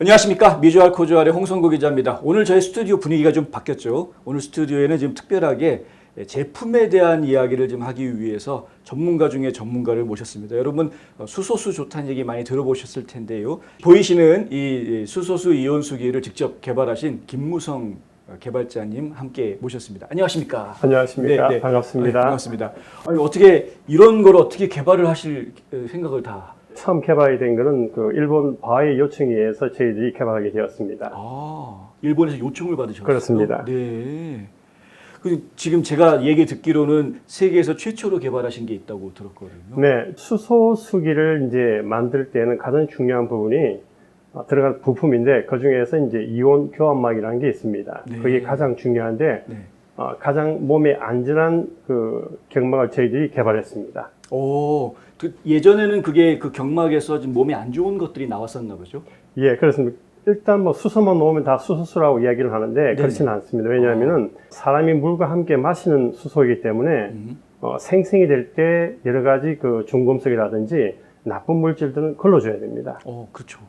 안녕하십니까. 미주알 코주알의 홍성구 기자입니다. 오늘 저희 스튜디오 분위기가 좀 바뀌었죠. 오늘 스튜디오에는 지금 특별하게 제품에 대한 이야기를 좀 하기 위해서 전문가 중에 전문가를 모셨습니다. 여러분 수소수 좋다는 얘기 많이 들어보셨을 텐데요. 보이시는 이 수소수 이온수기를 직접 개발하신 김무성 개발자님 함께 모셨습니다. 안녕하십니까? 안녕하십니까? 반갑습니다. 반갑습니다. 아니, 어떻게 이런 걸 어떻게 개발을 하실 생각을 다? 처음 개발이 된 거는 그 일본 바의 요청에 의해서 저희들이 개발하게 되었습니다. 아, 일본에서 요청을 받으셨어요? 그렇습니다. 네. 지금 제가 얘기 듣기로는 세계에서 최초로 개발하신 게 있다고 들었거든요. 네, 수소수기를 이제 만들 때는 가장 중요한 부분이 들어갈 부품인데 그 중에서 이제 이온 교환막이라는 게 있습니다. 네. 그게 가장 중요한데 네. 가장 몸에 안전한 그 경막을 저희들이 개발했습니다. 오, 예전에는 그게 그 경막에서 좀 몸에 안 좋은 것들이 나왔었나 보죠? 예, 그렇습니다. 일단 뭐 수소만 넣으면 다 수소수라고 이야기를 하는데 그렇지는 않습니다. 왜냐하면은 사람이 물과 함께 마시는 수소이기 때문에 생성이 될 때 여러 가지 그 중금속이라든지 나쁜 물질들은 걸러줘야 됩니다. 그렇죠.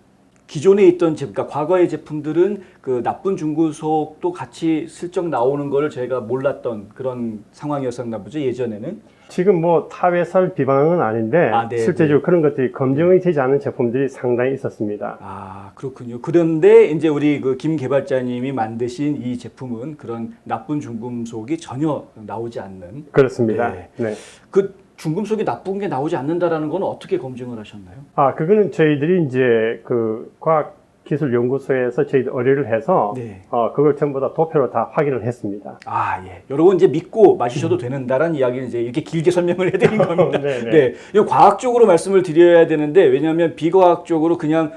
기존에 있던 그러니까 과거의 제품들은 그 나쁜 중금속도 같이 슬쩍 나오는 걸 저희가 몰랐던 그런 상황이었었나 보죠, 예전에는. 지금 뭐 타회살 비방은 아닌데 네, 실제적으로 그런 것들이 검증이 되지 않은 제품들이 상당히 있었습니다. 아, 그렇군요. 그런데 이제 우리 그 김 개발자님이 만드신 이 제품은 그런 나쁜 중금속이 전혀 나오지 않는. 그렇습니다. 네. 네. 그 중금속이 나쁜 게 나오지 않는다라는 건 어떻게 검증을 하셨나요? 그거는 저희들이 이제 그 과학기술연구소에서 저희들 의뢰를 해서 네. 그걸 전부 다 도표로 다 확인을 했습니다. 예. 여러분 이제 믿고 마시셔도 된다라는 이야기를 이제 이렇게 길게 설명을 해드린 겁니다. 네. 이거 과학적으로 말씀을 드려야 되는데 왜냐하면 비과학적으로 그냥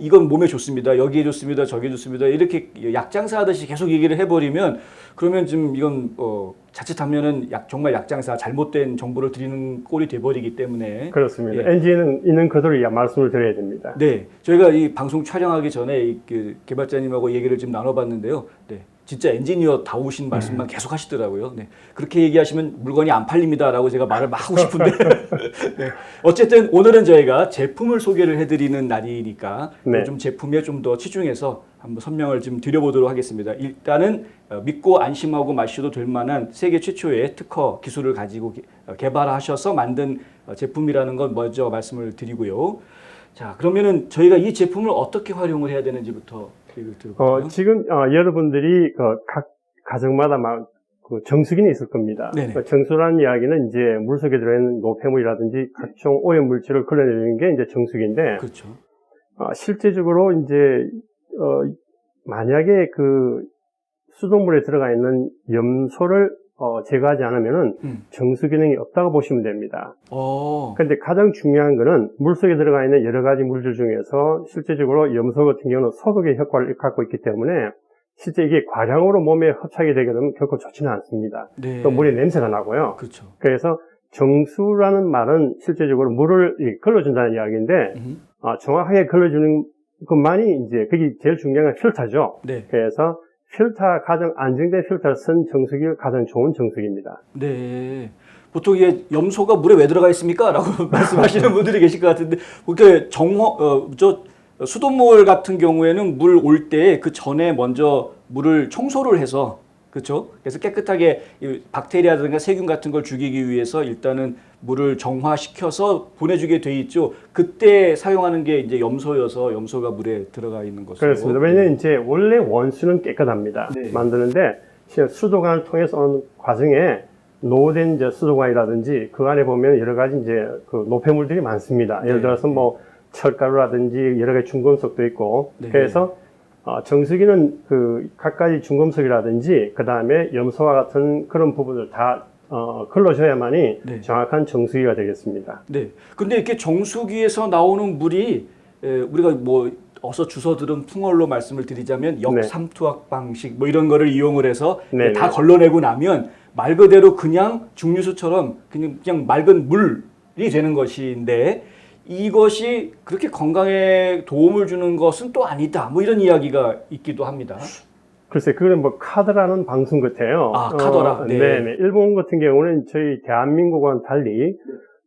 이건 몸에 좋습니다. 여기에 좋습니다. 저기에 좋습니다. 이렇게 약장사 하듯이 계속 얘기를 해버리면 그러면 지금 이건 자칫하면은 정말 약장사 잘못된 정보를 드리는 꼴이 돼버리기 때문에. 그렇습니다. 예. NG는 있는 그대로 말씀을 드려야 됩니다. 네, 저희가 이 방송 촬영하기 전에 그 개발자님하고 얘기를 좀 나눠봤는데요. 네, 진짜 엔지니어 다우신 말씀만 계속 하시더라고요. 네, 그렇게 얘기하시면 물건이 안 팔립니다라고 제가 말을 막 하고 싶은데. 네, 어쨌든 오늘은 저희가 제품을 소개를 해드리는 날이니까 네. 좀 제품에 좀 더 치중해서 한번 설명을 좀 드려보도록 하겠습니다. 일단은 믿고 안심하고 마셔도 될 만한 세계 최초의 특허 기술을 가지고 개발하셔서 만든 제품이라는 건 먼저 말씀을 드리고요. 자, 그러면은 저희가 이 제품을 어떻게 활용을 해야 되는지부터 얘기를 들어볼까요? 지금 여러분들이 각 가정마다 그 정수기는 있을 겁니다. 정수라는 이야기는 이제 물속에 들어있는 노폐물이라든지 각종 오염 물질을 걸러내는 게 이제 정수기인데, 그렇죠. 실제적으로 이제 만약에 그 수돗물에 들어가 있는 염소를 제거하지 않으면은 정수 기능이 없다고 보시면 됩니다. 그런데 가장 중요한 거는 물속에 들어가 있는 여러 가지 물질 중에서 실제적으로 염소 같은 경우는 소독의 효과를 갖고 있기 때문에 실제 이게 과량으로 몸에 흡착이 되게 되면 결코 좋지는 않습니다. 네. 또 물에 냄새가 나고요. 그렇죠. 그래서 정수라는 말은 실제적으로 물을 걸러준다는 이야기인데 정확하게 걸러주는 것만이 이제 그게 제일 중요한 건 필터죠. 네. 그래서 가장 안정된 필터를 쓴 정수기가 가장 좋은 정수기입니다. 네. 보통 이게 염소가 물에 왜 들어가 있습니까? 라고 말씀하시는 분들이 계실 것 같은데, 그렇게 수돗물 같은 경우에는 물 올 때 그 전에 먼저 물을 청소를 해서, 그렇죠? 그래서 깨끗하게 박테리아든가 세균 같은 걸 죽이기 위해서 일단은 물을 정화시켜서 보내주게 돼 있죠. 그때 사용하는 게 이제 염소여서 염소가 물에 들어가 있는 것으로. 그렇습니다. 왜냐하면 이제 원래 원수는 깨끗합니다. 네. 만드는데 수도관을 통해서 오는 과정에 노후된 이제 수도관이라든지 그 안에 보면 여러 가지 이제 그 노폐물들이 많습니다. 예를 들어서 뭐 철가루라든지 여러 가지 중금속도 있고. 그래서 정수기는 그 각가지 중금속이라든지 그 다음에 염소와 같은 그런 부분을 다 걸러줘야만이 정확한 정수기가 되겠습니다. 네. 근데 이렇게 정수기에서 나오는 물이 우리가 뭐 어서 주워 들은 풍월로 말씀을 드리자면 역삼투압 방식 뭐 이런 거를 이용을 해서 다 걸러내고 나면 말 그대로 그냥 증류수처럼 그냥 맑은 물이 되는 것인데 이것이 그렇게 건강에 도움을 주는 것은 또 아니다. 뭐 이런 이야기가 있기도 합니다. 글쎄, 그건 뭐 카드라는 방송 같아요. 카더라. 네네. 일본 같은 경우는 저희 대한민국과는 달리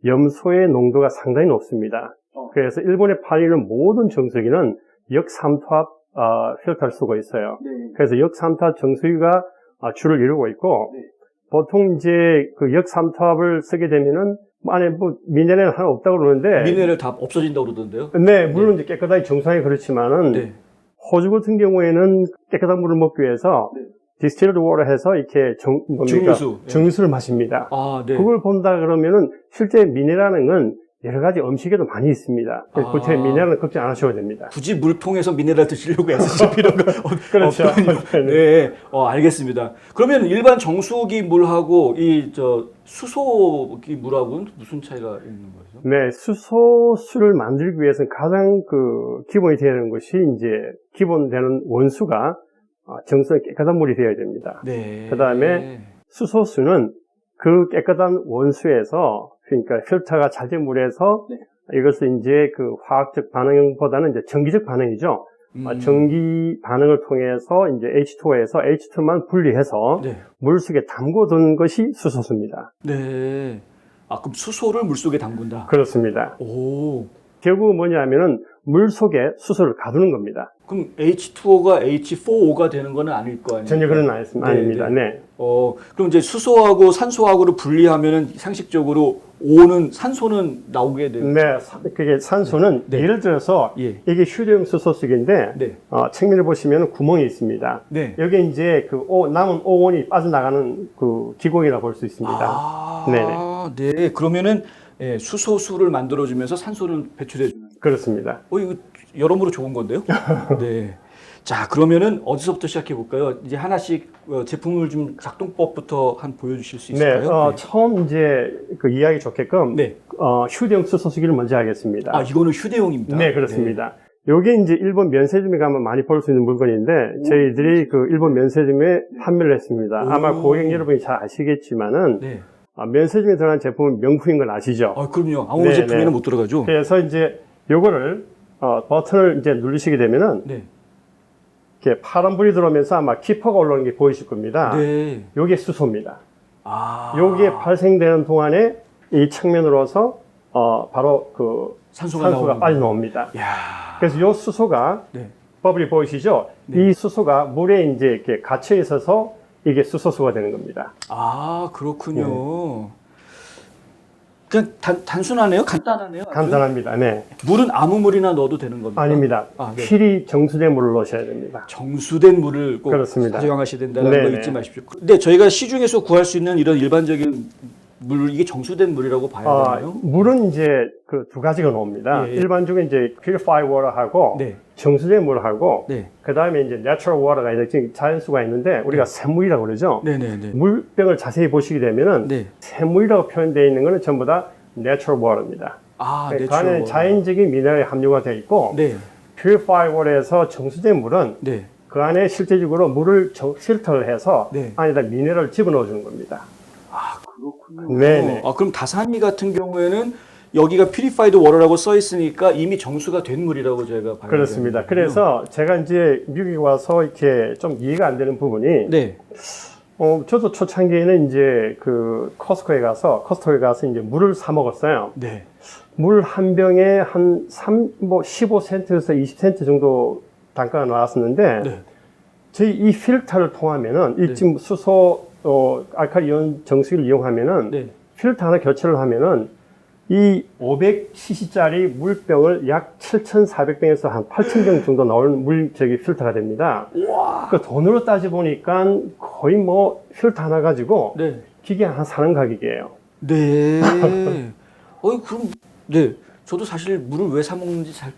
염소의 농도가 상당히 높습니다. 그래서 일본에 팔리는 모든 정수기는 역삼투압 필터를 쓰고 있어요. 네. 그래서 역삼투압 정수기가 주를 이루고 있고 네. 보통 이제 그 역삼투압을 쓰게 되면은 안에 뭐 미네랄 하나 없다고 그러는데 미네랄 다 없어진다고 그러던데요. 네, 물론 이제 깨끗하게 정수하기 그렇지만은 네. 호주 같은 경우에는 깨끗한 물을 먹기 위해서 네. 디스틸드 워터 해서 이렇게 증류수. 증류수를 마십니다. 아, 네. 그걸 본다 그러면은 실제 미네랄은 건 여러 가지 음식에도 많이 있습니다. 그래서 그때 미네랄은 걱정 안 하셔도 됩니다. 굳이 물통에서 미네랄 드시려고 애쓰실 필요가 그렇죠. 없군요. 네, 알겠습니다. 그러면 일반 정수기 물하고 수소기 물하고는 무슨 차이가 있는 거죠? 네, 수소수를 만들기 위해서는 가장 기본이 되어야 하는 것이 이제 기본되는 원수가 정수의 깨끗한 물이 되어야 됩니다. 네. 그 다음에 수소수는 그 깨끗한 원수에서 그러니까 필터가 잘 된 물에서 네. 이것을 이제 그 화학적 반응보다는 이제 전기적 반응이죠. 전기 반응을 통해서 이제 H2O에서 H2만 분리해서 네. 물 속에 담궈둔 것이 수소수입니다. 네. 그럼 수소를 물 속에 담근다. 그렇습니다. 오. 결국 뭐냐면은 물 속에 수소를 가두는 겁니다. 그럼 H2O가 H4O가 되는 건 아닐 거 아니에요? 전혀 그런 아닙니다. 네. 그럼 이제 수소하고 산소하고를 분리하면은 상식적으로 O는 산소는 나오게 되는. 네, 그게 산소는 네. 예를 들어서 예. 이게 휴대용 수소수기인데 네. 측면을 보시면 구멍이 있습니다. 네. 여기 이제 남은 오온이 빠져나가는 그 기공이라고 볼 수 있습니다. 네. 그러면은 수소수를 만들어주면서 산소를 배출해주는. 그렇습니다. 이거 여러모로 좋은 건데요. 네. 자, 그러면은 어디서부터 시작해 볼까요? 이제 하나씩 제품을 좀 작동법부터 보여주실 수 있을까요? 네, 처음 이제 이해하기 좋게끔 네. 휴대용 수소수기를 먼저 하겠습니다. 이거는 휴대용입니다. 네, 그렇습니다. 요게 이제 일본 면세점에 가면 많이 볼 수 있는 물건인데 저희들이 일본 면세점에 판매를 했습니다. 아마 고객 여러분이 잘 아시겠지만은 네. 면세점에 들어간 제품은 명품인 걸 아시죠? 그럼요. 아무 네, 제품에는 네. 못 들어가죠. 그래서 이제 요거를 버튼을 이제 누르시게 되면은 네. 이렇게 파란불이 들어오면서 아마 키퍼가 올라오는 게 보이실 겁니다. 네. 요게 수소입니다. 요게 발생되는 동안에 이 측면으로서 바로 산소가 빠져나옵니다. 야. 그래서 요 수소가 네. 버블이 보이시죠? 네. 이 수소가 물에 이제 이렇게 갇혀 있어서 이게 수소수가 되는 겁니다. 그렇군요. 그냥 단순하네요? 간단하네요? 아주? 간단합니다. 네. 물은 아무 물이나 넣어도 되는 겁니까? 아닙니다. 네. 필히 정수된 물을 넣으셔야 됩니다. 정수된 물을 꼭 그렇습니다. 사용하셔야 된다는 네네. 거 잊지 마십시오. 근데 저희가 시중에서 구할 수 있는 이런 일반적인 물, 이게 정수된 물이라고 봐야 되나요? 물은 이제 두 가지가 나옵니다. 예. 일반적으로 이제 purified water하고 네. 정수된 물하고 네. 그 다음에 이제 natural water가 있는데 자연수가 있는데 우리가 샘물이라고 그러죠. 네네네. 물병을 자세히 보시게 되면은 네. 샘물이라고 표현되어 있는 것은 전부 다 natural water입니다. 그 안에 자연적인 미네랄이 함유가 되어 있고 네. purified water에서 정수된 물은 네. 그 안에 실제적으로 물을 필터를 해서 네. 안에다 미네랄을 집어넣어 주는 겁니다. 그렇군요. 네네. 그럼 다산이 같은 경우에는 여기가 purified water라고 써 있으니까 이미 정수가 된 물이라고 저희가 봐야 그렇습니다. 되는군요. 그래서 제가 이제 미국에 와서 이렇게 좀 이해가 안 되는 부분이 네. 저도 초창기에는 이제 코스트코에 가서 이제 물을 사 먹었어요. 네. 물 한 병에 한 15센트에서 20센트 정도 단가가 나왔었는데 네. 저희 이 필터를 통하면은 이 지금 수소 알칼리온 정수기를 이용하면은 네. 필터 하나 교체를 하면은 이 500cc짜리 물병을 약 7,400병에서 한 8,000병 정도 나오는 필터가 됩니다. 그 돈으로 따져 보니까 거의 필터 하나 가지고 네. 기계 하나 사는 가격이에요. 네. 그럼 네. 저도 사실 물을 왜 사 먹는지 잘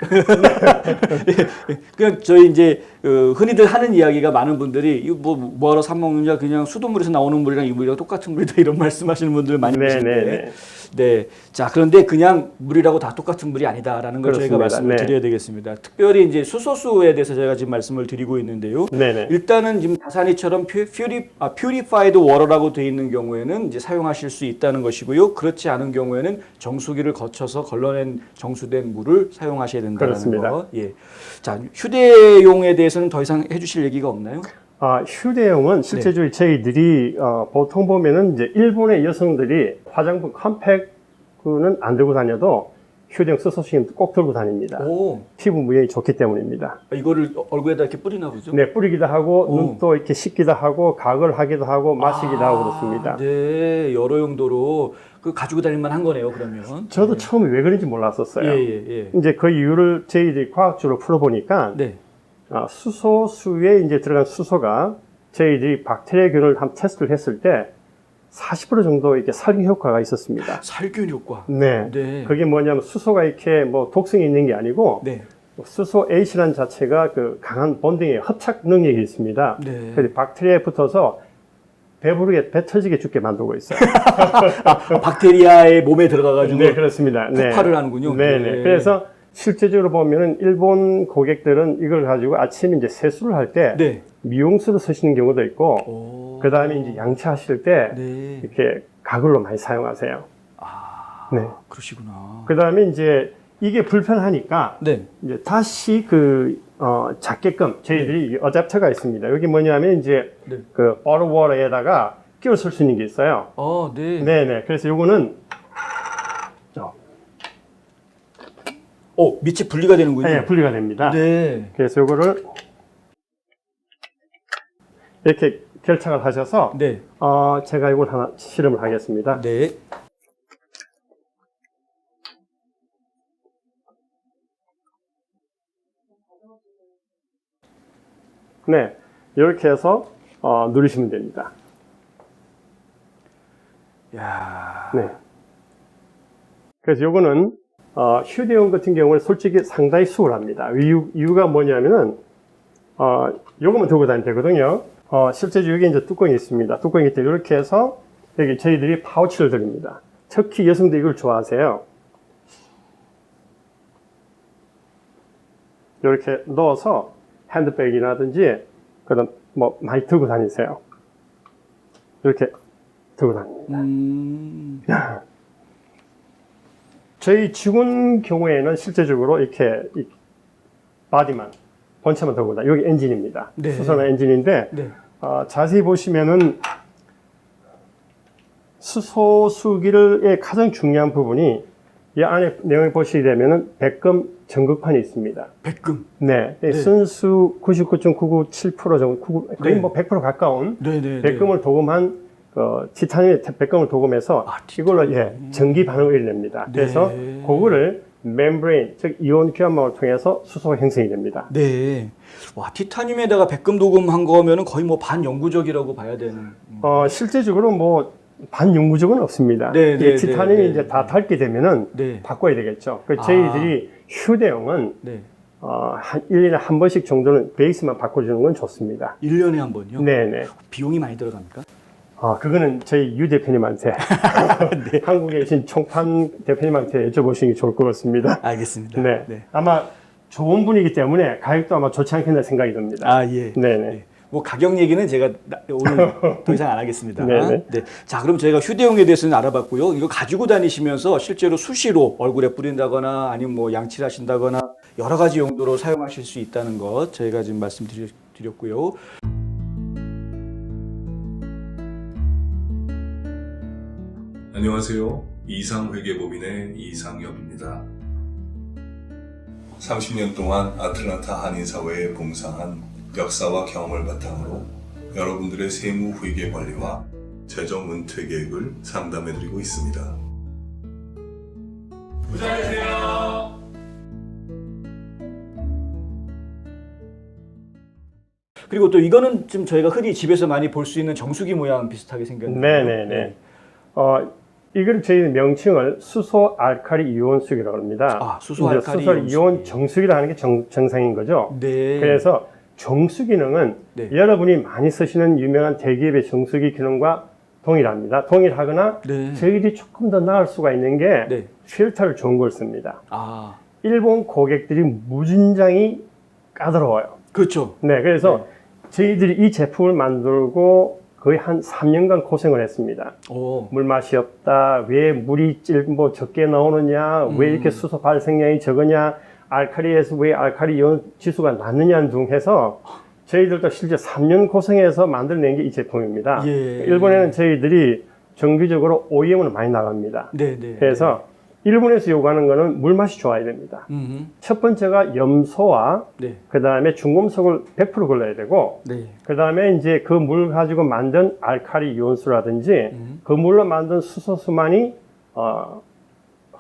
그냥 저희 이제 흔히들 하는 이야기가 많은 분들이 이거 뭐하러 사 먹느냐 그냥 수돗물에서 나오는 물이랑 이 물이랑 똑같은 물이다 이런 말씀하시는 분들 많이 계신데 네. 자, 그런데 그냥 물이라고 다 똑같은 물이 아니다라는 걸 저희가 말씀을 드려야 되겠습니다. 특별히 이제 수소수에 대해서 제가 지금 말씀을 드리고 있는데요. 네네. 일단은 지금 다산이처럼 purified water라고 되어 있는 경우에는 이제 사용하실 수 있다는 것이고요. 그렇지 않은 경우에는 정수기를 거쳐서 걸러낸 정수된 물을 사용하셔야 된다는 그렇습니다. 거. 예. 자, 휴대용에 대해서는 더 이상 해주실 얘기가 없나요? 휴대용은 실제적으로 저희들이 보통 보면은 이제 일본의 여성들이 화장품 컴팩트는 안 들고 다녀도 휴대용 수소식은 꼭 들고 다닙니다. 오, 피부 무해에 좋기 때문입니다. 이거를 얼굴에다 이렇게 뿌리나 보죠? 네, 뿌리기도 하고 오. 눈도 이렇게 씻기도 하고 가글 하기도 하고 마시기도 하고 그렇습니다. 네, 여러 용도로 그 가지고 다닐 만한 거네요. 그러면. 저도 처음에 왜 그런지 몰랐었어요. 예. 이제 그 이유를 저희들이 과학적으로 풀어보니까 네. 수소수에 이제 들어간 수소가 저희들이 박테리아균을 한번 테스트를 했을 때 40% 정도 이렇게 살균 효과가 있었습니다. 살균 효과. 네. 네. 그게 뭐냐면 수소가 이렇게 뭐 독성이 있는 게 아니고 네. 수소 H라는 자체가 그 강한 본딩의 hợp착 능력이 있습니다. 네. 그래서 박테리아에 붙어서 배부르게 배 터지게 죽게 만들고 있어요. 박테리아의 몸에 들어가가지고 네, 그렇습니다. 폭발을 하는군요. 네. 네. 그래서 실제적으로 보면은 일본 고객들은 이걸 가지고 아침에 이제 세수를 할 때 네. 미용수로 쓰시는 경우도 있고, 오. 그 다음에 이제 양치하실 때 네. 이렇게 가글로 많이 사용하세요. 네. 그러시구나. 그 다음에 이제 이게 불편하니까 네. 이제 다시 작게끔 저희들이 어댑터가 있습니다. 여기 뭐냐면 이제 네. 그 버터워터에다가 끼워 쓸 수 있는 게 있어요. 네. 네네. 그래서 요거는 밑이 분리가 되는군요. 네, 분리가 됩니다. 네. 그래서 요거를 이렇게 결착을 하셔서 네. 제가 이걸 하나 실험을 하겠습니다. 네. 네, 이렇게 해서 누르시면 됩니다. 야. 네. 그래서 요거는 휴대용 같은 경우는 솔직히 상당히 수월합니다. 이유가 뭐냐면은 요거만 들고 다니면 되거든요. 실제로 여기 이제 뚜껑이 있습니다. 뚜껑이 있대 이렇게 해서 여기 저희들이 파우치를 드립니다. 특히 여성들이 이걸 좋아하세요. 이렇게 넣어서 핸드백이라든지 그런 뭐 많이 들고 다니세요. 이렇게 들고 다닙니다. 저희 직원 경우에는 실제적으로 이렇게 바디만 본체만 들고 다 여기 엔진입니다. 네. 수소나 엔진인데 네. 자세히 보시면은 수소수기의 가장 중요한 부분이 이 안에 내용을 보시게 되면은 백금 전극판이 있습니다. 백금. 네. 네. 순수 99.997% 정도, 거의 네. 뭐 100% 가까운 네네. 백금을 도금한 티타늄의 백금을 도금해서 이걸로 전기 반응을 일냅니다. 네. 그래서 그거를 멤브레인, 즉 이온 교환막을 통해서 수소가 형성이 됩니다. 네. 와, 티타늄에다가 백금 도금한 거면은 거의 뭐 반영구적이라고 봐야 되는. 실제적으로 뭐 반영구적은 없습니다. 네, 네, 티타늄이 네, 이제 다 닳게 되면은 네. 바꿔야 되겠죠. 저희들이 휴대용은 네. 한 1년에 한 번씩 정도는 베이스만 바꿔주는 건 좋습니다. 1년에 한 번요? 네네. 비용이 많이 들어갑니까? 그거는 저희 유 대표님한테 네. 한국에 계신 총판 대표님한테 여쭤보시는 게 좋을 것 같습니다. 알겠습니다. 네. 네. 아마 좋은 분이기 때문에 가격도 아마 좋지 않겠나 생각이 듭니다. 예. 네네. 네. 뭐 가격 얘기는 제가 오늘 더 이상 안 하겠습니다. 네네. 네. 자, 그럼 저희가 휴대용에 대해서는 알아봤고요. 이거 가지고 다니시면서 실제로 수시로 얼굴에 뿌린다거나 아니면 뭐 양치를 하신다거나 여러 가지 용도로 사용하실 수 있다는 것 저희가 지금 말씀드렸고요. 안녕하세요. 이상회계법인의 이상엽입니다. 30년 동안 아틀란타 한인사회에 봉사한 역사와 경험을 바탕으로 여러분들의 세무 회계 관리와 재정 은퇴 계획을 상담해드리고 있습니다. 부자 되세요. 그리고 또 이거는 지금 저희가 흔히 집에서 많이 볼 수 있는 정수기 모양 비슷하게 생겼는데. 네네네. 이걸 저희 명칭을 수소 알칼리 이온수기라고 합니다. 수소 알칼리 수소 이온 정수기라 하는 게 정상인 거죠. 네. 그래서 정수 기능은 네. 여러분이 많이 쓰시는 유명한 대기업의 정수기 기능과 동일합니다. 동일하거나 네. 저희들이 조금 더 나을 수가 있는 게 네. 필터를 좋은 걸 씁니다. 아, 일본 고객들이 무진장이 까다로워요. 그렇죠. 네, 그래서 저희들이 이 제품을 만들고 거의 한 3년간 고생을 했습니다. 물 맛이 없다, 왜 물이 적게 나오느냐, 왜 이렇게 수소 발생량이 적으냐, 알칼리에서 왜 알칼리 이온 지수가 낮느냐 등 해서 저희들도 실제 3년 고생해서 만들어낸 게 이 제품입니다. 예. 일본에는 저희들이 정기적으로 OEM으로 많이 나갑니다. 네네. 그래서 일본에서 요구하는 거는 물맛이 좋아야 됩니다. 첫 번째가 염소와 네. 그 다음에 중금속을 100% 걸러야 되고 네. 그 다음에 이제 그 물 가지고 만든 알칼리 이온수라든지 그 물로 만든 수소수만이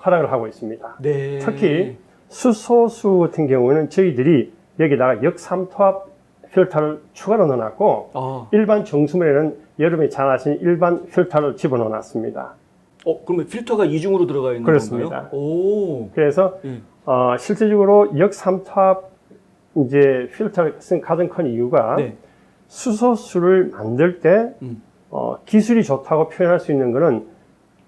허락을 하고 있습니다. 네. 특히 수소수 같은 경우는 저희들이 여기다가 역삼투압 필터를 추가로 넣어놨고 일반 정수물에는 여러분이 잘 아시는 일반 필터를 집어넣어 놨습니다. 그러면 필터가 이중으로 들어가 있는 그렇습니다. 건가요? 오. 그래서 실제적으로 역삼투압 이제 필터를 쓴 가장 큰 이유가 네. 수소수를 만들 때 기술이 좋다고 표현할 수 있는 것은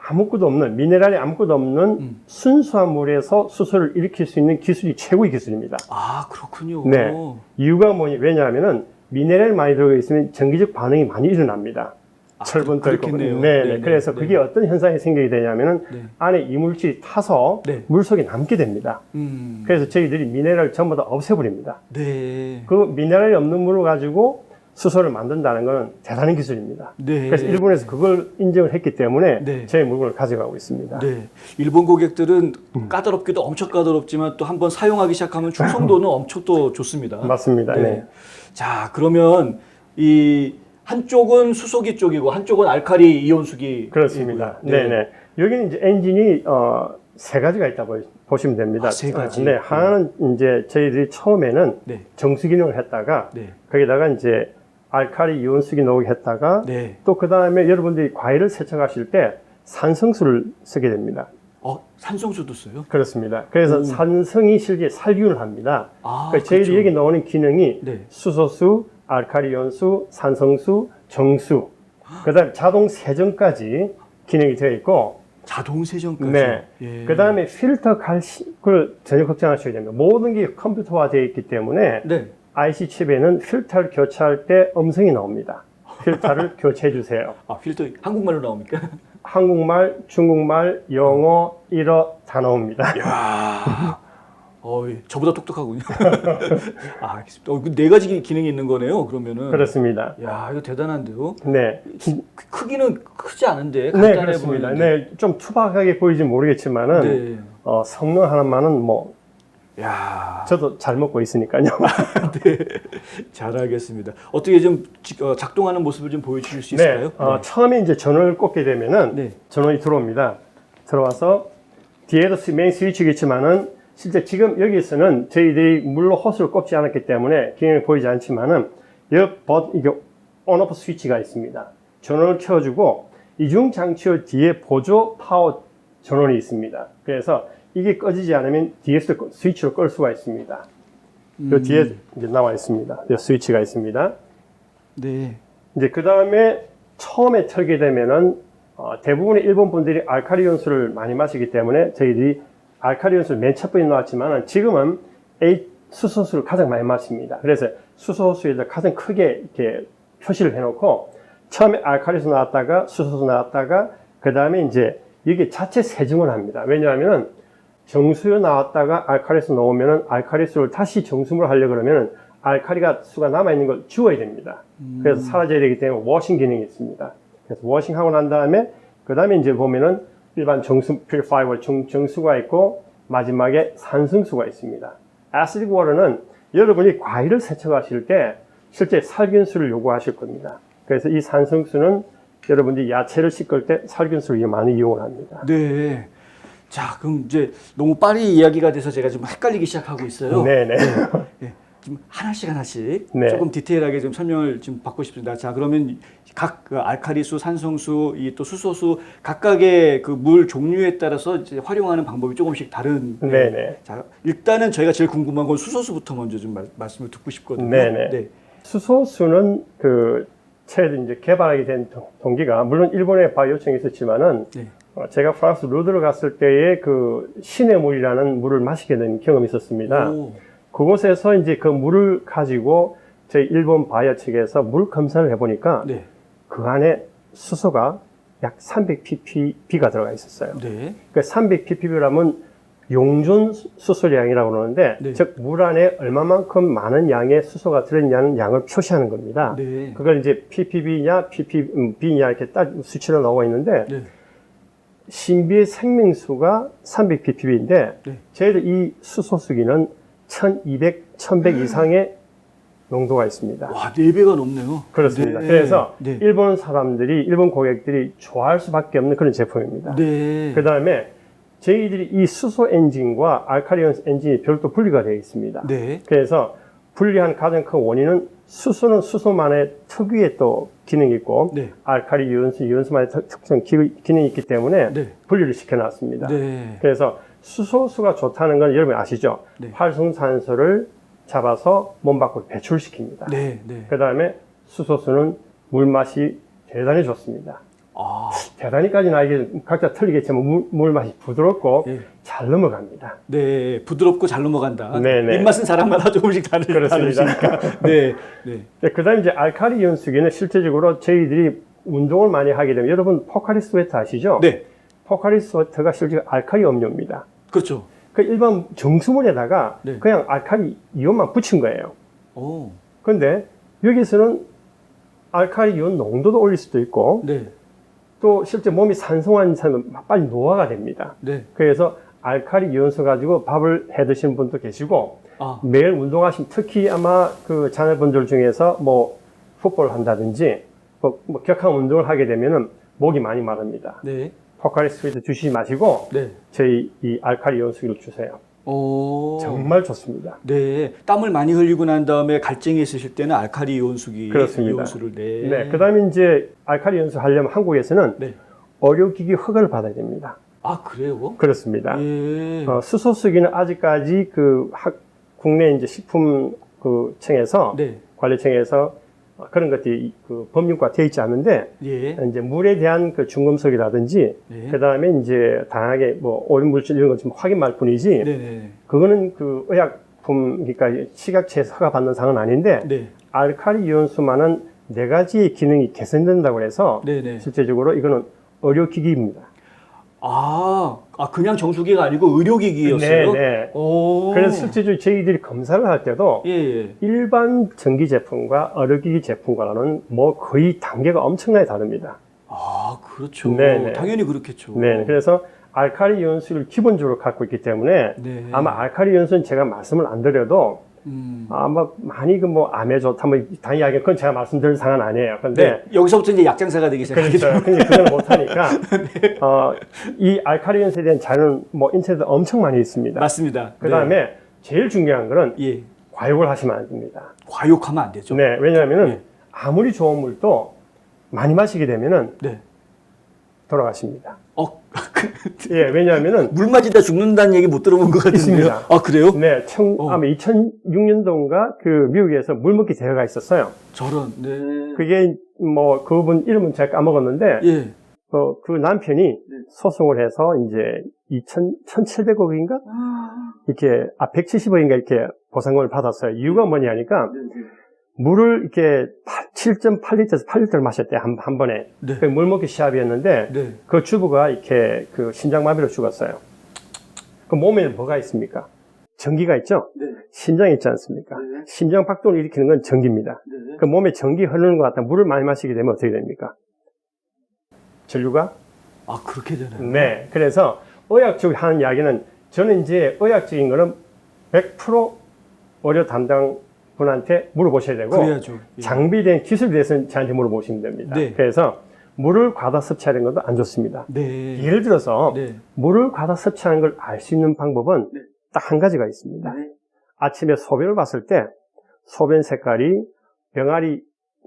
아무것도 없는 미네랄이 아무것도 없는 순수한 물에서 수소를 일으킬 수 있는 기술이 최고의 기술입니다. 아, 그렇군요. 네. 이유가 왜냐하면은 미네랄이 많이 들어가 있으면 전기적 반응이 많이 일어납니다. 철분도 있고. 그렇겠네요. 네. 네네. 그래서 그게 어떤 현상이 생기게 되냐면은 네. 안에 이물질이 타서 네. 물 속에 남게 됩니다. 그래서 저희들이 미네랄을 전부 다 없애버립니다. 네. 그 미네랄이 없는 물을 가지고 수소를 만든다는 것은 대단한 기술입니다. 네. 그래서 일본에서 그걸 인정을 했기 때문에 네. 저희 물건을 가져가고 있습니다. 네. 일본 고객들은 까다롭기도 엄청 까다롭지만 또 한번 사용하기 시작하면 충성도는 엄청 또 좋습니다. 맞습니다. 네. 자, 그러면 이 한쪽은 수소기 쪽이고 한쪽은 알칼리 이온수기. 그렇습니다. 네네. 여기는 이제 엔진이 세 가지가 있다고 보시면 됩니다. 세 가지. 네. 하나는 이제 저희들이 처음에는 네. 정수 기능을 했다가 네. 거기다가 이제 알칼리 이온수기 넣기 했다가 네. 또 그 다음에 여러분들이 과일을 세척하실 때 산성수를 쓰게 됩니다. 산성수도 써요? 그렇습니다. 그래서 산성이 실제 살균을 합니다. 그러니까 저희들이 그렇죠. 여기 나오는 기능이 네. 수소수, 알칼리온수, 산성수, 정수, 그 다음에 자동 세정까지 기능이 되어 있고, 자동 세정까지. 네. 예. 그 다음에 필터 그걸 전혀 걱정하셔야 됩니다. 모든 게 컴퓨터화 되어 있기 때문에 네. IC 칩에는 필터를 교체할 때 음성이 나옵니다. 필터를 교체해 주세요. 필터 한국말로 나옵니까? 한국말, 중국말, 영어, 일어 다 나옵니다. 이야. 저보다 똑똑하군요. 알겠습니다. 네 가지 기능이 있는 거네요, 그러면은. 그렇습니다. 야, 이거 대단한데요? 네. 크기는 크지 않은데, 네, 간단해 그렇습니다. 보이는데. 네, 좀 투박하게 보이지 모르겠지만은, 네. 성능 하나만은 야. 저도 잘 먹고 있으니까요. 네. 잘 알겠습니다. 어떻게 좀 작동하는 모습을 좀 보여주실 수 있을까요? 네. 처음에 이제 전원을 꽂게 되면은, 네. 전원이 들어옵니다. 들어와서, 뒤에도 메인 스위치겠지만은, 실제 지금 여기서는 저희들이 물로 호스를 꼽지 않았기 때문에 기능이 보이지 않지만은, 이게 온오프 스위치가 있습니다. 전원을 켜주고, 이중 장치의 뒤에 보조 파워 전원이 있습니다. 그래서 이게 꺼지지 않으면 뒤에서 스위치로 끌 수가 있습니다. 그 뒤에 이제 나와 있습니다. 이 스위치가 있습니다. 네. 이제 그 다음에 처음에 틀게 되면은 대부분의 일본 분들이 알칼리 연수를 많이 마시기 때문에 저희들이 알칼리 연수를 맨 첫 번에 나왔지만 지금은 수소수를 가장 많이 마십니다. 그래서 수소수에다 가장 크게 이렇게 표시를 해놓고 처음에 알칼리수 나왔다가 수소수 나왔다가 그 다음에 이제 이게 자체 세정을 합니다. 왜냐하면은 정수유 나왔다가 알칼리수 넣으면은 알칼리수를 다시 정수물 하려고 그러면은 알칼리가 수가 남아있는 걸 지워야 됩니다. 그래서 사라져야 되기 때문에 워싱 기능이 있습니다. 그래서 워싱하고 난 다음에 그 다음에 이제 보면은 일반 정수 퓨리파이어 정수가 있고 마지막에 산성수가 있습니다. 아시드 워터는 여러분이 과일을 세척하실 때 실제 살균수를 요구하실 겁니다. 그래서 이 산성수는 여러분들이 야채를 씻을 때 살균수를 많이 이용을 합니다. 네. 자, 그럼 이제 너무 빨리 이야기가 돼서 제가 좀 헷갈리기 시작하고 있어요. 네네. 네. 좀 하나씩 네. 조금 디테일하게 좀 설명을 좀 받고 싶습니다. 자, 그러면 각 그 알칼리수, 산성수, 이 또 수소수 각각의 그 물 종류에 따라서 이제 활용하는 방법이 조금씩 다른. 네네. 자, 일단은 저희가 제일 궁금한 건 수소수부터 먼저 좀 말씀을 듣고 싶거든요. 네네. 네. 수소수는 최근 이제 개발하게 된 동기가 물론 일본에 바이오 요청이 있었지만은 네. 제가 프랑스 루드를 갔을 때에 신의 물이라는 물을 마시게 된 경험이 있었습니다. 오. 그곳에서 이제 그 물을 가지고 저희 일본 바이오 측에서 물 검사를 해보니까 네. 그 안에 수소가 약 300ppb가 들어가 있었어요. 네. 그 300ppb라면 용존 수소량이라고 그러는데 네. 즉 물 안에 얼마만큼 많은 양의 수소가 들어있냐는 양을 표시하는 겁니다. 네. 그걸 이제 ppb냐 ppb냐 이렇게 딱 수치로 나와 있는데 네. 신비의 생명수가 300ppb인데 네. 저희들 이 수소수기는 1200, 1100 이상의 농도가 있습니다. 와, 4배가 넘네요. 그렇습니다. 네. 그래서 네. 일본 사람들이, 일본 고객들이 좋아할 수밖에 없는 그런 제품입니다. 네. 그 다음에 저희들이 이 수소 엔진과 알칼리 엔진이 별도 분리가 되어 있습니다. 네. 그래서 분리한 가장 큰 원인은 수소는 수소만의 특유의 또 기능이 있고 네. 알칼리 유연수만의 특성 기능이 있기 때문에 네. 분리를 시켜놨습니다. 네. 그래서 수소수가 좋다는 건 여러분 아시죠? 네. 활성산소를 잡아서 몸 밖으로 배출시킵니다. 네. 네. 그 다음에 수소수는 물맛이 대단히 좋습니다. 아, 대단히까지는 알게 각자 틀리겠지만 물맛이 부드럽고 예. 잘 넘어갑니다. 네. 부드럽고 잘 넘어간다. 네네. 입맛은 사람마다 조금씩 그렇습니다. 다르니까. 네. 네. 그 다음에 이제 알칼리 이온수기는 실제적으로 저희들이 운동을 많이 하게 되면 여러분 포카리 스웨트 아시죠? 네. 포카리 스웨트가 실제 알칼리 음료입니다. 그렇죠. 그 일반 정수물에다가 네. 그냥 알칼리 이온만 붙인 거예요. 오. 그런데 여기서는 알칼리 이온 농도도 올릴 수도 있고 네. 또 실제 몸이 산성한 사람은 빨리 노화가 됩니다. 네. 그래서 알칼리 이온수 가지고 밥을 해 드시는 분도 계시고 아. 매일 운동하신 특히 아마 그 자녀분들 중에서 뭐 풋볼 한다든지 뭐 격한 운동을 하게 되면은 목이 많이 마릅니다. 네. 포카리 스웨트 주시지 마시고 네. 저희 이 알칼리 이온수기를 주세요. 오. 정말 좋습니다. 네. 땀을 많이 흘리고 난 다음에 갈증이 있으실 때는 알칼리 이온수기 그렇습니다. 이온수를 네. 그다음에 이제 알칼리 이온수 하려면 한국에서는 네. 의료기기 허가를 받아야 됩니다. 아, 그래요? 그렇습니다. 예. 수소수기는 아직까지 국내 이제 식품 그 층에서 네. 관리청에서 그런 것들이 그 법률과 되어 있지 않은데 예. 이제 물에 대한 그 중금속이라든지 네. 그 다음에 이제 다양하게 뭐 오염 물질 이런 거 좀 확인할 뿐이지 네, 네. 그거는 그 의약품 그러니까 식약처에서 허가 받는 상은 아닌데 네. 알칼리 이온수만은 4가지의 기능이 개선된다고 해서 네, 네. 실제적으로 이거는 의료기기입니다. 아, 그냥 정수기가 아니고 의료기기였어요? 네. 오. 그래서 실제적으로 저희들이 검사를 할 때도 예, 예. 일반 전기 제품과 의료기기 제품과는 뭐 거의 단계가 엄청나게 다릅니다. 아, 그렇죠. 네네. 당연히 그렇겠죠. 네, 그래서 알칼리 이온수를 기본적으로 갖고 있기 때문에 네. 아마 알칼리 이온수는 제가 말씀을 안 드려도 아마 많이 그 뭐 암에 좋다 뭐 당연히 알겠 그건 제가 말씀드릴 상은 아니에요. 근데 네. 여기서부터 이제 약장사가 되기 시작하겠죠. 그렇죠. 근데 그걸 못하니까 이 알칼리 이온수에 대한 자료는 뭐 인터넷에 엄청 많이 있습니다. 맞습니다. 그 다음에 제일 중요한 거는 예. 과욕을 하시면 안 됩니다. 과욕하면 안 되죠. 네, 왜냐하면은 예. 아무리 좋은 물도 많이 마시게 되면은 네. 돌아가십니다. 예, 왜냐하면은 물 맞이다 죽는다는 얘기 못 들어본 것 같은데요. 있습니다. 아, 그래요? 네, 아마 2006년도인가 그 미국에서 물먹기 대회가 있었어요. 저런. 네. 그게 뭐 그분 이름은 제가 까먹었는데 예. 그 남편이 소송을 해서 이제 1,700억인가 이렇게 170억인가 이렇게 보상금을 받았어요. 이유가 뭐냐니까 물을 이렇게 7.8리터에서 8리터를 마셨대 한 번에. 네. 그 물먹기 시합이었는데 네. 그 주부가 이렇게 그 심장마비로 죽었어요. 그 몸에 뭐가 있습니까? 전기가 있죠? 네. 심장이 있지 않습니까? 네. 심장 박동을 일으키는 건 전기입니다. 네. 그 몸에 전기 흐르는 것 같다. 물을 많이 마시게 되면 어떻게 됩니까? 전류가? 아, 그렇게 되나요? 네. 그래서 의학적으로 하는 이야기는 저는 이제 의학적인 거는 100% 의료 담당 분한테 물어보셔야 되고 그래야죠. 예. 장비된 기술에 대해서는 저한테 물어보시면 됩니다. 네. 그래서 물을 과다 섭취하는 것도 안 좋습니다. 네. 예를 들어서 네. 물을 과다 섭취하는 걸 알 수 있는 방법은 네. 딱 한 가지가 있습니다. 네. 아침에 소변을 봤을 때 소변 색깔이 병아리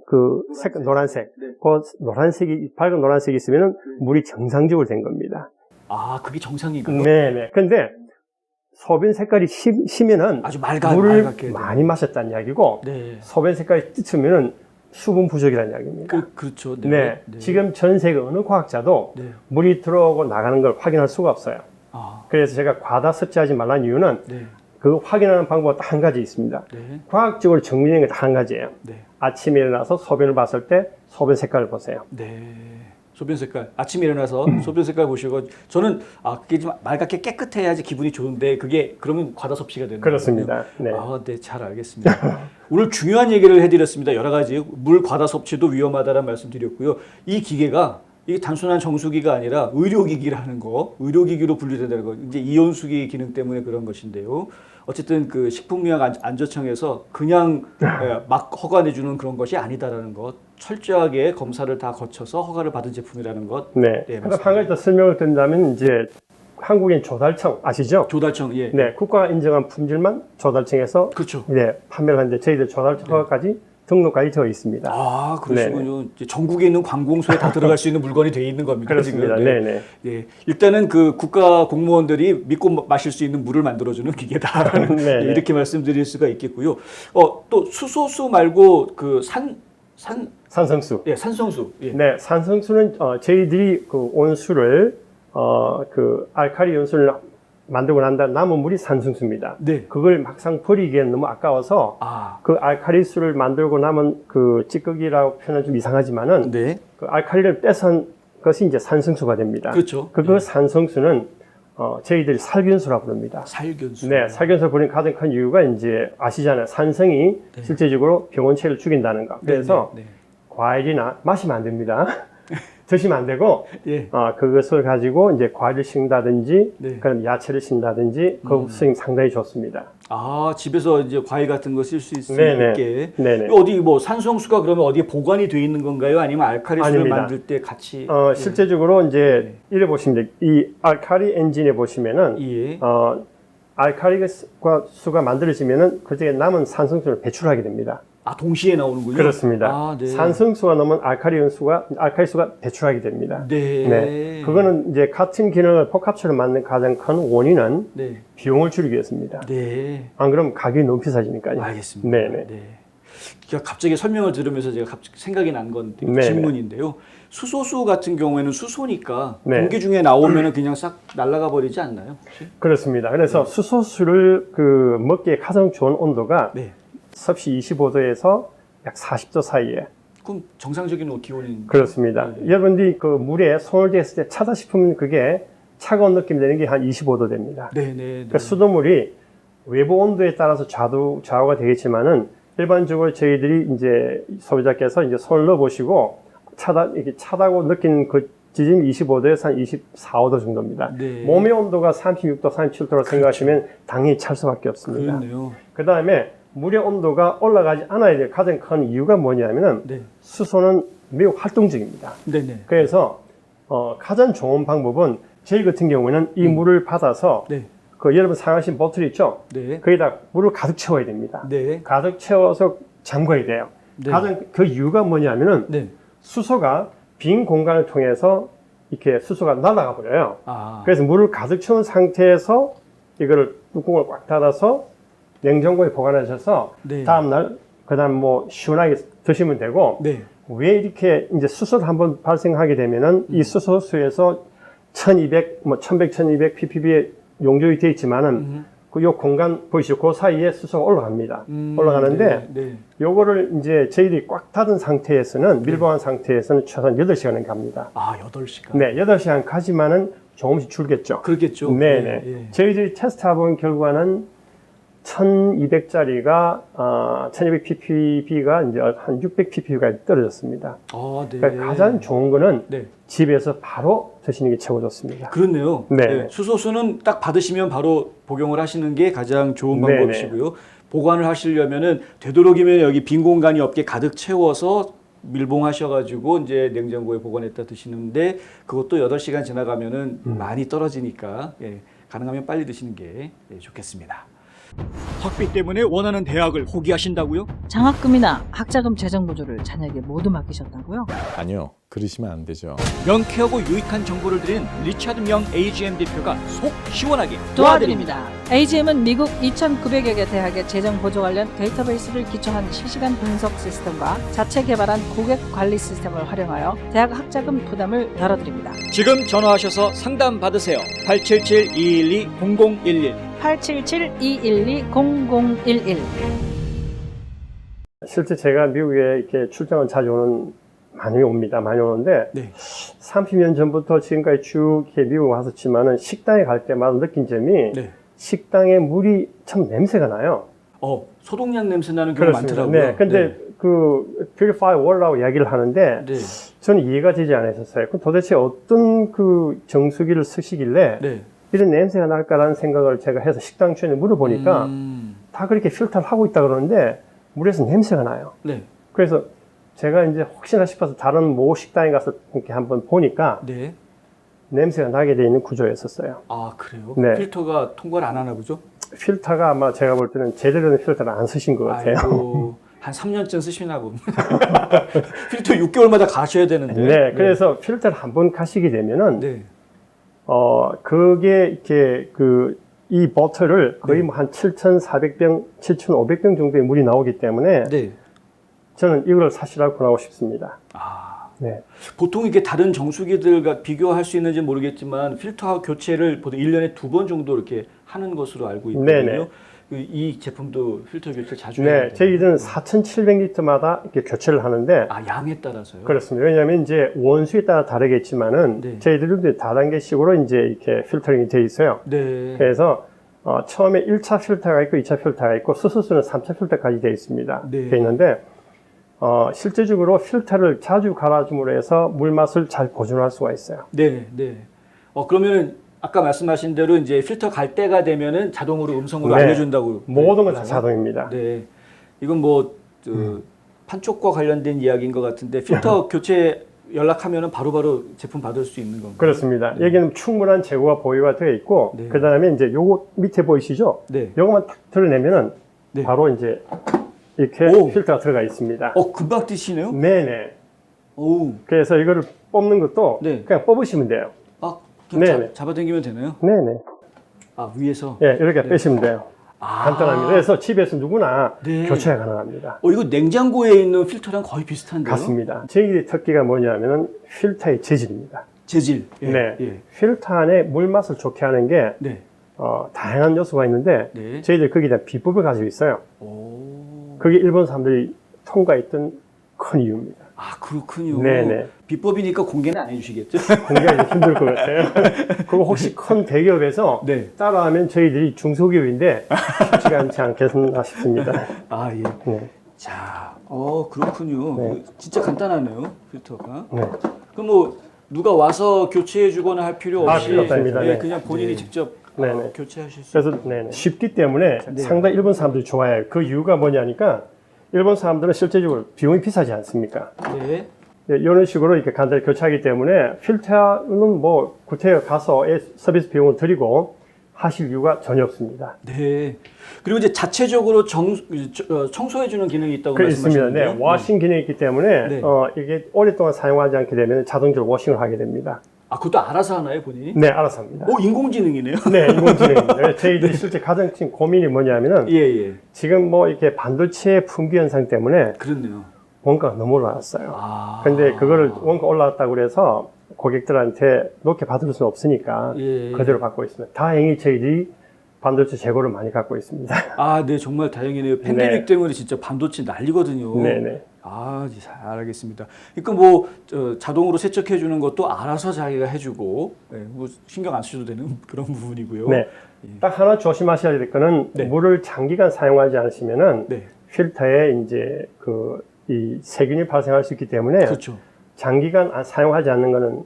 그 색깔 노란색, 네. 그 노란색이 밝은 노란색이 있으면 물이 정상적으로 된 겁니다. 아, 그게 정상인가요? 네네. 근데 소변 색깔이 심면은 아주 물을 맑게 많이 마셨다는 이야기고 네. 소변 색깔이 짙으면은 수분 부족이라는 이야기입니다. 그렇죠. 네. 네. 네. 지금 전 세계 어느 과학자도 네. 물이 들어오고 나가는 걸 확인할 수가 없어요. 아, 그래서 제가 과다 섭취하지 말라는 이유는 네. 그 확인하는 방법은 딱 한 가지 있습니다. 네. 과학적으로 증명된 게 딱 한 가지예요. 네. 아침에 일어나서 소변을 봤을 때 소변 색깔을 보세요. 네. 소변 색깔. 아침에 일어나서 소변 색깔 보시고 저는 그게 좀 맑게 깨끗해야지 기분이 좋은데 그게 그러면 과다 섭취가 되는 그렇습니다. 네. 아, 네, 잘 알겠습니다. 오늘 중요한 얘기를 해드렸습니다. 여러 가지 물 과다 섭취도 위험하다는 말씀드렸고요. 이 기계가 이게 단순한 정수기가 아니라 의료기기라는 거, 의료기기로 분류된다는 거, 이제 이온수기 기능 때문에 그런 것인데요. 어쨌든 그 식품의약안전청에서 그냥 막 허가내주는 그런 것이 아니다라는 것, 철저하게 검사를 다 거쳐서 허가를 받은 제품이라는 것. 네. 네, 그럼 한 가지 더 설명을 드린다면 이제 한국인 조달청 아시죠? 조달청, 예. 네, 국가가 인정한 품질만 조달청에서 그렇죠. 네, 판매를 하는데 저희들 조달청 허가까지 등록까지 되어 있습니다. 아, 그러시군요. 이제 전국에 있는 관공서에 다 들어갈 수 있는 물건이 되어 있는 겁니까? 그렇습니다. 지금? 네, 네. 예, 일단은 그 국가 공무원들이 믿고 마실 수 있는 물을 만들어주는 기계다라는 네, 네. 이렇게 말씀드릴 수가 있겠고요. 또 수소수 말고 그 산성수. 예, 산성수. 예. 네, 산성수는 저희들이 그 온수를 그 알칼리 온수를 만들고 난 다음 남은 물이 산성수입니다. 네. 그걸 막상 버리기에는 너무 아까워서 아, 그 알칼리수를 만들고 남은 그 찌꺼기라고 표현은 좀 이상하지만은 네. 그 알칼리를 뺏은 것이 이제 산성수가 됩니다. 그렇죠. 그 산성수는 저희들이 살균수라고 부릅니다. 살균수. 네, 살균수 부르는 가장 큰 이유가 이제 아시잖아요. 산성이 실제적으로 병원체를 죽인다는 거. 그래서 네, 네, 과일이나 마시면 안 됩니다. 드시면 안 되고, 예. 그것을 가지고 이제 과일을 싱다든지, 네. 그럼 야채를 싱다든지, 그 수익 상당히 좋습니다. 아, 집에서 이제 과일 같은 거 쓸 수 네네. 있게. 네네. 어디 뭐 산성수가 그러면 어디에 보관이 돼 있는 건가요? 아니면 알칼리수를 아닙니다. 만들 때 같이? 실제적으로 이제 이래 보시면 돼요. 이 알칼리 엔진에 보시면은, 예. 알칼리 수가 만들어지면은 그 중에 남은 산성수를 배출하게 됩니다. 아, 동시에 나오는군요. 그렇습니다. 아, 네. 산성수가 넘은 알칼리수가 배출하게 됩니다. 네. 네. 그거는 이제 같은 기능을 복합처럼 만든 가장 큰 원인은 네. 비용을 줄이기 위해서입니다. 네. 안 그러면 가격이 너무 비싸지니까요. 알겠습니다. 네네. 네. 그러니까 갑자기 설명을 들으면서 제가 갑자기 생각이 난 건 네네. 질문인데요. 수소수 같은 경우에는 수소니까 네. 공기 중에 나오면은 그냥 싹 날아가 버리지 않나요? 혹시? 그렇습니다. 그래서 수소수를 그 먹기에 가장 좋은 온도가 네. 섭씨 25도에서 약 40도 사이에. 그럼 정상적인 기온인 그렇습니다. 네. 여러분들이 그 물에 손을 댔을 때 차다 싶으면 그게 차가운 느낌이 되는 게 한 25도 됩니다. 네, 네. 그러니까 수돗물이 외부 온도에 따라서 좌우가 되겠지만은 일반적으로 저희들이 이제 소비자께서 이제 손을 넣어 보시고 이렇게 차다고 느끼는 그 지점이 25도에서 한 24, 5도 정도입니다. 네. 몸의 온도가 36도, 37도로 생각하시면 당연히 찰 수밖에 없습니다. 그렇네요. 그 다음에 물의 온도가 올라가지 않아야 될 가장 큰 이유가 뭐냐면은 네. 수소는 매우 활동적입니다. 네, 네. 그래서 가장 좋은 방법은 저희 같은 경우는 이 물을 받아서 네. 그 여러분 사용하신 보틀 있죠? 네. 거기다 물을 가득 채워야 됩니다. 네. 가득 채워서 잠궈야 돼요. 네. 가장 그 이유가 뭐냐면은 네. 수소가 빈 공간을 통해서 이렇게 수소가 날아가 버려요. 아. 그래서 물을 가득 채운 상태에서 이거를 뚜껑을 꽉 닫아서 냉장고에 보관하셔서 네. 다음날 그다음 뭐 시원하게 드시면 되고 네. 왜 이렇게 이제 수소를 한번 발생하게 되면은 이 수소수에서 1200, 1100, 1200 ppb에 용적이 되어 있지만은 그 요 공간 보이시죠? 그 사이에 수소가 올라갑니다. 올라가는데 네. 요거를 이제 저희들이 꽉 닫은 상태에서는 밀봉한 상태에서는 최소한 8시간은 갑니다. 아, 8시간. 네, 8시간 가지만은 조금씩 줄겠죠. 그렇겠죠. 네네. 예. 저희들이 테스트해본 결과는 1200짜리가 1200 ppb가 이제 한 600 ppb가 떨어졌습니다. 아, 네. 그러니까 가장 좋은 거는 네. 집에서 바로 드시는 게 최고 좋습니다. 그렇네요. 네. 네. 수소수는 딱 받으시면 바로 복용을 하시는 게 가장 좋은 네네. 방법이시고요. 보관을 하시려면은 되도록이면 여기 빈 공간이 없게 가득 채워서 밀봉하셔가지고 이제 냉장고에 보관했다 드시는데 그것도 8시간 지나가면은 많이 떨어지니까 가능하면 빨리 드시는 게 좋겠습니다. 학비 때문에 원하는 대학을 포기하신다고요? 장학금이나 학자금 재정 보조를 자녀에게 모두 맡기셨다고요? 아니요, 그러시면 안 되죠. 명쾌하고 유익한 정보를 드리는 리차드 명 AGM 대표가 속 시원하게 도와드립니다. AGM은 미국 2,900여 개 대학의 재정 보조 관련 데이터베이스를 기초한 실시간 분석 시스템과 자체 개발한 고객 관리 시스템을 활용하여 대학 학자금 부담을 덜어드립니다. 지금 전화하셔서 상담 받으세요. 877-212-0011 877-212-0011 실제 제가 미국에 이렇게 출장을 자주 많이 오는데 네. 30년 전부터 지금까지 쭉 이렇게 미국 왔었지만은 식당에 갈 때마다 느낀 점이 네. 식당에 물이 참 냄새가 나요. 소독약 냄새 나는 경우가 그렇습니다. 많더라고요. 네. 근데 그 Purify Water라고 이야기를 하는데 네. 저는 이해가 되지 않았었어요. 그럼 도대체 어떤 그 정수기를 쓰시길래 네. 이런 냄새가 날까라는 생각을 제가 해서 식당 주인에 물어보니까 다 그렇게 필터를 하고 있다 그러는데 물에서 냄새가 나요. 네. 그래서 제가 이제 혹시나 싶어서 다른 모 식당에 가서 이렇게 한번 보니까 네. 냄새가 나게 돼 있는 구조였었어요. 아, 그래요? 네. 필터가 통과를 안 하나 보죠? 필터가 아마 제가 볼 때는 제대로 된 필터를 안 쓰신 것 같아요. 아이고, 한 3년쯤 쓰시나 봅니다. 필터 6개월마다 가셔야 되는데. 네, 그래서 필터를 한번 가시게 되면은 네. 그게 이렇게 이 버터를 거의 네. 뭐 한 7,400병, 7,500병 정도의 물이 나오기 때문에 네. 저는 이걸 사시라고 권하고 싶습니다. 아, 네. 보통 이게 다른 정수기들과 비교할 수 있는지 모르겠지만 필터 교체를 보통 1년에 2번 정도 이렇게 하는 것으로 알고 있거든요. 네네. 이 제품도 필터 교체를 자주 해야 네, 돼요. 저희들은 4,700리터마다 이렇게 교체를 하는데 아, 양에 따라서요? 그렇습니다. 왜냐하면 이제 원수에 따라 다르겠지만은 네. 저희들도 다단계식으로 이제 이렇게 필터링이 되어 있어요. 네. 그래서 처음에 1차 필터가 있고 2차 필터가 있고 수소수는 3차 필터까지 되어 있습니다. 네. 되어 있는데 실제적으로 필터를 자주 갈아줌으로 해서 물 맛을 잘 보존할 수가 있어요. 네, 네. 그러면은 아까 말씀하신 대로 이제 필터 갈 때가 되면은 자동으로 음성으로 네. 알려준다고. 모든 건 다 그러죠? 자동입니다. 네. 이건 뭐 판촉과 관련된 이야기인 것 같은데 필터 교체 연락하면은 바로바로 제품 받을 수 있는 건가요? 그렇습니다. 네. 여기는 충분한 재고가 보유가 되어 있고 네. 그 다음에 이제 요거 밑에 보이시죠? 네. 요거만 탁 드러내면은 네. 바로 이제 이렇게 오. 필터가 들어가 있습니다. 금방 뜨시네요? 네네. 오. 그래서 이거를 뽑는 것도 네. 그냥 뽑으시면 돼요. 아, 그냥 네네. 잡아당기면 되나요? 네네. 아, 위에서? 예, 이렇게 네. 빼시면 돼요. 아. 간단합니다. 그래서 집에서 누구나 네. 교체가 가능합니다. 이거 냉장고에 있는 필터랑 거의 비슷한데요? 같습니다. 저희 특기가 뭐냐면은 필터의 재질입니다. 재질. 예. 네. 예. 필터 안에 물 맛을 좋게 하는 게 네. 다양한 요소가 있는데 네. 저희들 거기에 대한 비법을 가지고 있어요. 오. 그게 일본 사람들이 통과했던 큰 이유입니다. 아, 그렇군요. 네네. 비법이니까 공개는 안 해주시겠죠? 공개가 이제 힘들 것 같아요. 그거 혹시 큰 대기업에서 네. 따라하면 저희들이 중소기업인데 쉽지가 않지 않겠나 싶습니다. 아, 예. 네. 자, 그렇군요. 네. 진짜 간단하네요, 필터가. 네. 그럼 뭐 누가 와서 교체해 주거나 할 필요 없이 필요 없습니다. 예, 네. 그냥 본인이 네. 직접 네네. 교체하실 수 그래서 있어요. 쉽기 때문에 네. 상당히 일본 사람들이 좋아해요. 그 이유가 뭐냐니까 일본 사람들은 실제적으로 비용이 비싸지 않습니까? 네. 네, 이런 식으로 이렇게 간단히 교체하기 때문에 필터는 뭐 구태여 가서 서비스 비용을 드리고 하실 이유가 전혀 없습니다. 네. 그리고 이제 자체적으로 청소해 주는 기능이 있다고 그 있습니다. 말씀하셨는데요. 네, 워싱 기능이 있기 때문에 네. 이게 오랫동안 사용하지 않게 되면 자동적으로 워싱을 하게 됩니다. 아, 그것도 알아서 하나요, 본인이? 네, 알아서 합니다. 인공지능이네요. 네, 인공지능입니다. 저희들이 실제 가장 큰 고민이 뭐냐면은 예, 예. 지금 뭐 이렇게 반도체 품귀 현상 때문에 그렇네요. 원가가 너무 올라왔어요. 아. 근데 그거를 원가 올라왔다고 그래서 고객들한테 높게 받을 수는 없으니까 예. 그대로 받고 있습니다. 다행히 저희들이 반도체 재고를 많이 갖고 있습니다. 아, 네, 정말 다행이네요. 팬데믹 네. 때문에 진짜 반도체 난리거든요. 네네. 아, 잘 알겠습니다. 그러니까 뭐 자동으로 세척해 주는 것도 알아서 자기가 해주고 뭐 신경 안 쓰셔도 되는 그런 부분이고요. 네. 딱 하나 조심하셔야 될 거는 네. 물을 장기간 사용하지 않으시면은 네, 필터에 이제 이 세균이 발생할 수 있기 때문에 그렇죠. 장기간 사용하지 않는 거는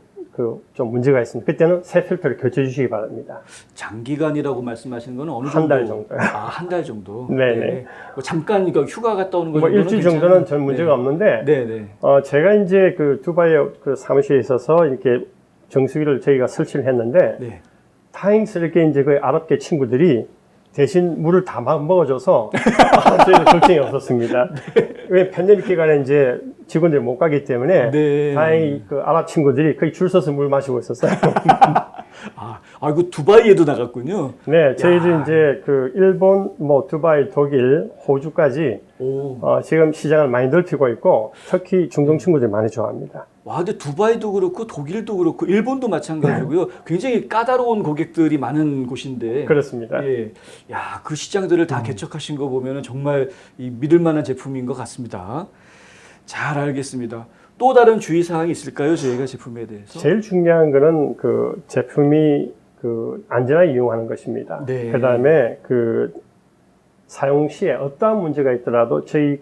좀 문제가 있습니다. 그때는 새 필터를 교체해 주시기 바랍니다. 장기간이라고 말씀하시는 건 어느 정도? 한 달 정도요. 아, 한 달 정도. 네네. 뭐 잠깐 그러니까 휴가 갔다 오는 거 뭐 정도는 일주일 괜찮아요? 정도는 전 문제가 없는데 네, 네. 제가 이제 두바이 사무실에 있어서 이렇게 정수기를 저희가 설치를 했는데 네. 다행스럽게 이제 그 아랍계 친구들이 대신 물을 다 막 먹어줘서 저희는 걱정이 없었습니다. 왜 팬데믹 기간에 이제 직원들이 못 가기 때문에 네. 다행히 그 아랍 친구들이 거의 줄 서서 물 마시고 있었어요. 이거 두바이에도 나갔군요. 네, 저희도 이제 일본, 두바이, 독일, 호주까지 오. 지금 시장을 많이 넓히고 있고 특히 중동 친구들이 많이 좋아합니다. 와, 근데 두바이도 그렇고 독일도 그렇고 일본도 마찬가지고요. 굉장히 까다로운 고객들이 많은 곳인데. 그렇습니다. 예. 야, 그 시장들을 다 개척하신 거 보면은 정말 믿을 만한 제품인 것 같습니다. 잘 알겠습니다. 또 다른 주의 사항이 있을까요? 저희가 제품에 대해서? 제일 중요한 거는 제품이 안전하게 이용하는 것입니다. 네. 그다음에 사용 시에 어떠한 문제가 있더라도 저희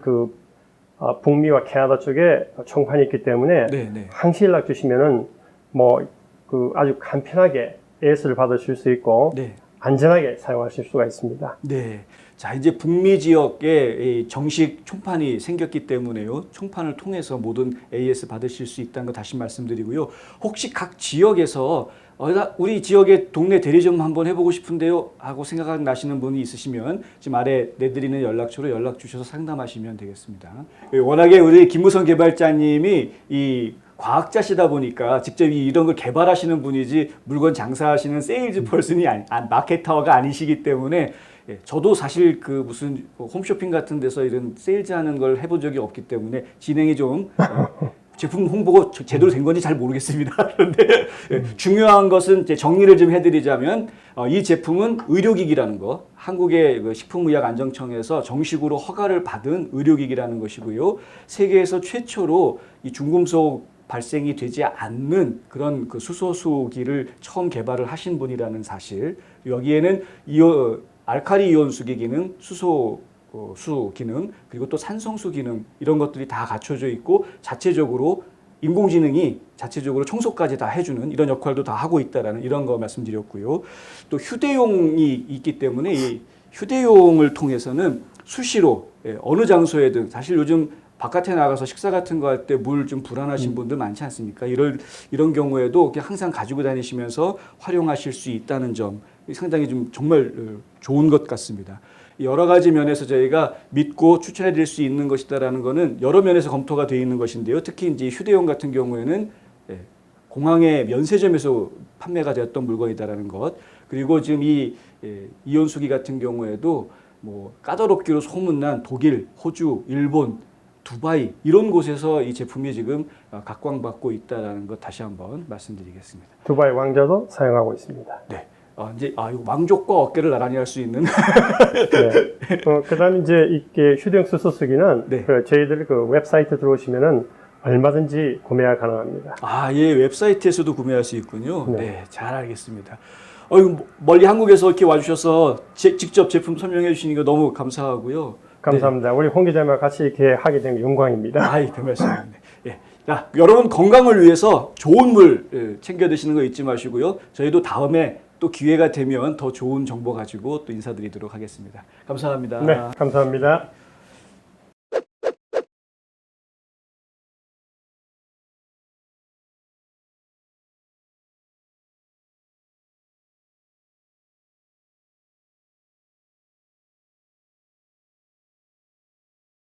북미와 캐나다 쪽에 총판이 있기 때문에 네, 네. 항시 연락 주시면은 뭐 그 아주 간편하게 AS를 받으실 수 있고 네. 안전하게 사용하실 수가 있습니다. 네. 자, 이제 북미 지역에 이 정식 총판이 생겼기 때문에요. 총판을 통해서 모든 AS 받으실 수 있다는 거 다시 말씀드리고요. 혹시 각 지역에서 우리 지역의 동네 대리점 한번 해보고 싶은데요 하고 생각나시는 분이 있으시면 지금 아래 내드리는 연락처로 연락 주셔서 상담하시면 되겠습니다. 워낙에 우리 김무성 개발자님이 이 과학자시다 보니까 직접 이런 걸 개발하시는 분이지 물건 장사하시는 세일즈 펄슨이 마케터가 아니시기 때문에 저도 사실 그 무슨 홈쇼핑 같은 데서 이런 세일즈하는 걸 해본 적이 없기 때문에 진행이 좀 제품 홍보가 제대로 된 건지 잘 모르겠습니다. 그런데 중요한 것은 이제 정리를 좀 해드리자면 이 제품은 의료기기라는 거, 한국의 그 식품의약안정청에서 정식으로 허가를 받은 의료기기라는 것이고요. 세계에서 최초로 이 중금속 발생이 되지 않는 그런 그 수소수기를 처음 개발을 하신 분이라는 사실. 여기에는 알카리 이온수기 기능, 수소 수 기능, 그리고 또 산성수 기능 이런 것들이 다 갖춰져 있고 자체적으로 인공지능이 자체적으로 청소까지 다 해주는 이런 역할도 다 하고 있다라는 이런 거 말씀드렸고요. 또 휴대용이 있기 때문에 이 휴대용을 통해서는 수시로 어느 장소에든 사실 요즘 바깥에 나가서 식사 같은 거 할 때 물 좀 불안하신 분들 많지 않습니까? 이런 경우에도 그냥 항상 가지고 다니시면서 활용하실 수 있다는 점 상당히 좀 정말 좋은 것 같습니다. 여러 가지 면에서 저희가 믿고 추천해 드릴 수 있는 것이다라는 거는 여러 면에서 검토가 되어 있는 것인데요. 특히 이제 휴대용 같은 경우에는 공항의 면세점에서 판매가 되었던 물건이다라는 것. 그리고 지금 이 이온수기 같은 경우에도 뭐 까다롭기로 소문난 독일, 호주, 일본, 두바이 이런 곳에서 이 제품이 지금 각광받고 있다라는 것 다시 한번 말씀드리겠습니다. 두바이 왕자도 사용하고 있습니다. 네. 이제 이거 왕족과 어깨를 나란히 할 수 있는. 네. 그다음 이제 이게 휴대용 수소수기는 네. 저희들 그 웹사이트 들어오시면은 얼마든지 구매가 가능합니다. 예, 웹사이트에서도 구매할 수 있군요. 네. 네, 잘 알겠습니다. 멀리 한국에서 이렇게 와주셔서 직접 제품 설명해 주시는 거 너무 감사하고요. 감사합니다. 우리 홍 기자님과 같이 이렇게 하게 된 영광입니다. 별 말씀입니다. 예. 자, 여러분 건강을 위해서 좋은 물 챙겨 드시는 거 잊지 마시고요. 저희도 다음에 또 기회가 되면 더 좋은 정보 가지고 또 인사드리도록 하겠습니다. 감사합니다. 네, 감사합니다.